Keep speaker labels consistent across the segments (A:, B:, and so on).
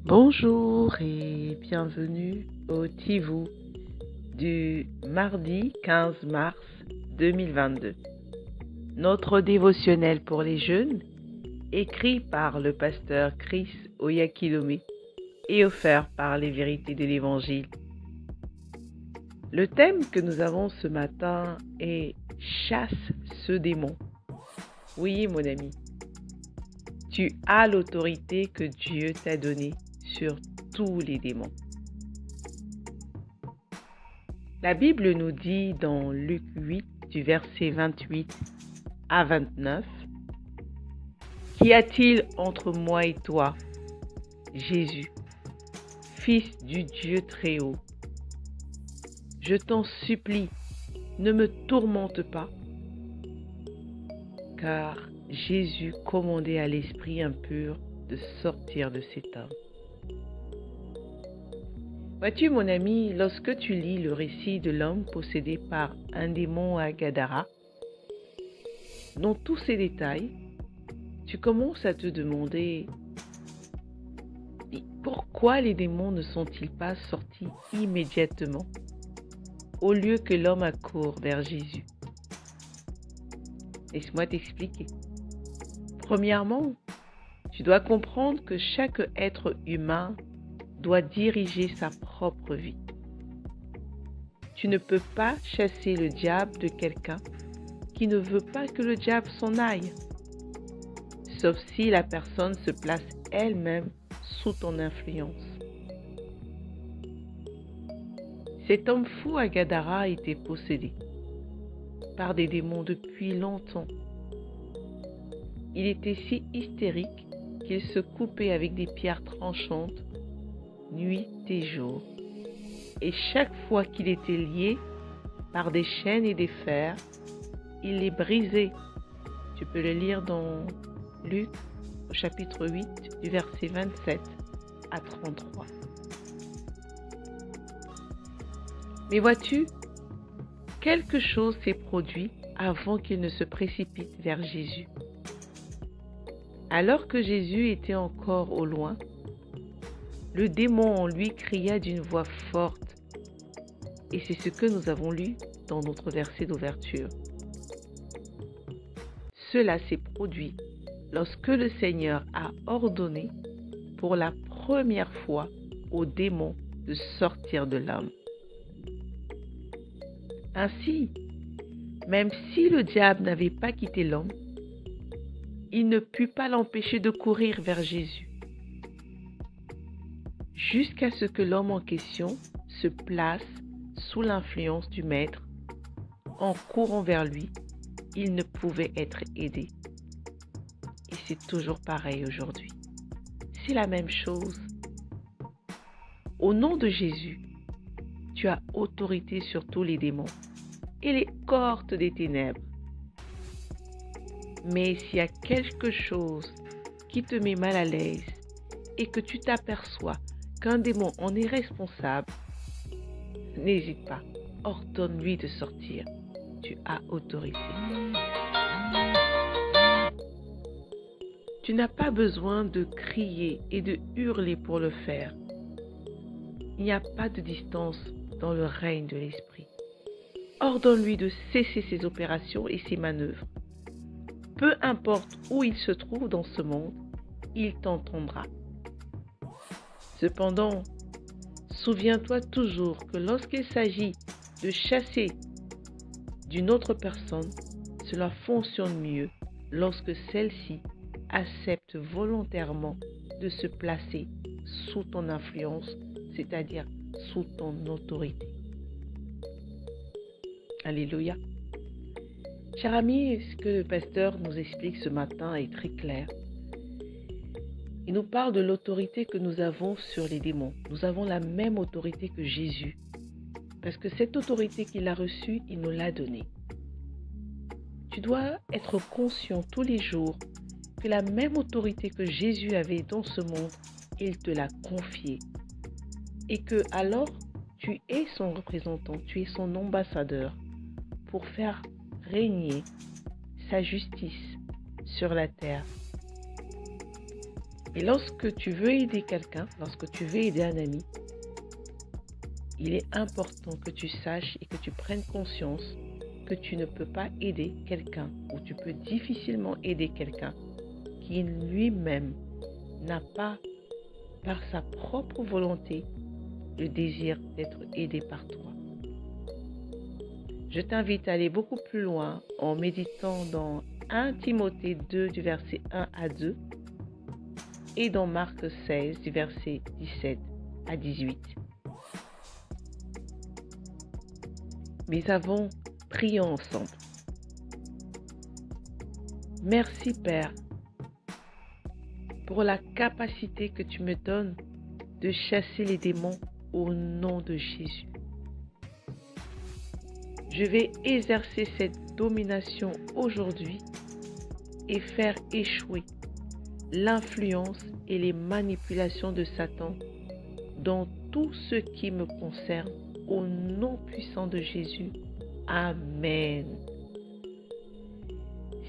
A: Bonjour et bienvenue au Tivou du mardi 15 mars 2022. Notre dévotionnel pour les jeunes, écrit par le pasteur Chris Oyakilome et offert par les vérités de l'Évangile. Le thème que nous avons ce matin est « Chasse ce démon ». Oui, mon ami, tu as l'autorité que Dieu t'a donnée sur tous les démons. La Bible nous dit dans Luc 8, du verset 28 à 29, « Qu'y a-t-il entre moi et toi, Jésus, Fils du Dieu Très-Haut? Je t'en supplie, ne me tourmente pas. » Car Jésus commandait à l'esprit impur de sortir de cet homme. Vois-tu, mon ami, lorsque tu lis le récit de l'homme possédé par un démon à Gadara, dans tous ces détails, tu commences à te demander pourquoi les démons ne sont-ils pas sortis immédiatement au lieu que l'homme accourt vers Jésus. Laisse-moi t'expliquer. Premièrement, tu dois comprendre que chaque être humain doit diriger sa propre vie. Tu ne peux pas chasser le diable de quelqu'un qui ne veut pas que le diable s'en aille, sauf si la personne se place elle-même sous ton influence. Cet homme fou à Gadara était possédé par des démons depuis longtemps. Il était si hystérique qu'il se coupait avec des pierres tranchantes nuit et jour. Et chaque fois qu'il était lié par des chaînes et des fers, il les brisait. Tu peux le lire dans Luc au chapitre 8 du verset 27 à 33. Mais vois-tu, quelque chose s'est produit avant qu'il ne se précipite vers Jésus. Alors que Jésus était encore au loin, le démon en lui cria d'une voix forte, et c'est ce que nous avons lu dans notre verset d'ouverture. Cela s'est produit lorsque le Seigneur a ordonné pour la première fois au démon de sortir de l'homme. Ainsi, même si le diable n'avait pas quitté l'homme, il ne put pas l'empêcher de courir vers Jésus, jusqu'à ce que l'homme en question se place sous l'influence du maître. En courant vers lui, il ne pouvait être aidé. Et c'est toujours pareil aujourd'hui. C'est la même chose. Au nom de Jésus, tu as autorité sur tous les démons et les cohortes des ténèbres. Mais s'il y a quelque chose qui te met mal à l'aise et que tu t'aperçois qu'un démon en est responsable, n'hésite pas, ordonne-lui de sortir. Tu as autorité. Tu n'as pas besoin de crier et de hurler pour le faire. Il n'y a pas de distance dans le règne de l'esprit. Ordonne-lui de cesser ses opérations et ses manœuvres. Peu importe où il se trouve dans ce monde, il t'entendra. Cependant, souviens-toi toujours que lorsqu'il s'agit de chasser d'une autre personne, cela fonctionne mieux lorsque celle-ci accepte volontairement de se placer sous ton influence, c'est-à-dire sous ton autorité. Alléluia. Cher ami, ce que le pasteur nous explique ce matin est très clair. Il nous parle de l'autorité que nous avons sur les démons. Nous avons la même autorité que Jésus. Parce que cette autorité qu'il a reçue, il nous l'a donnée. Tu dois être conscient tous les jours que la même autorité que Jésus avait dans ce monde, il te l'a confiée. Et que alors, tu es son représentant, tu es son ambassadeur pour faire régner sa justice sur la terre. Et lorsque tu veux aider quelqu'un, lorsque tu veux aider un ami, il est important que tu saches et que tu prennes conscience que tu ne peux pas aider quelqu'un ou tu peux difficilement aider quelqu'un qui lui-même n'a pas, par sa propre volonté, le désir d'être aidé par toi. Je t'invite à aller beaucoup plus loin en méditant dans 1 Timothée 2 du verset 1 à 2 et dans Marc 16 du verset 17 à 18. Mais avons prié ensemble. Merci Père pour la capacité que tu me donnes de chasser les démons au nom de Jésus. Je vais exercer cette domination aujourd'hui et faire échouer l'influence et les manipulations de Satan dans tout ce qui me concerne au nom puissant de Jésus. Amen.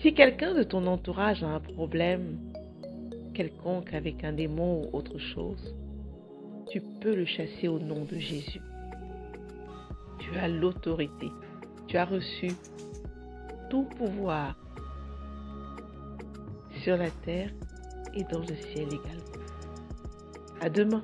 A: Si quelqu'un de ton entourage a un problème quelconque avec un démon ou autre chose, tu peux le chasser au nom de Jésus. Tu as l'autorité. Tu as reçu tout pouvoir sur la terre et dans le ciel également. À demain.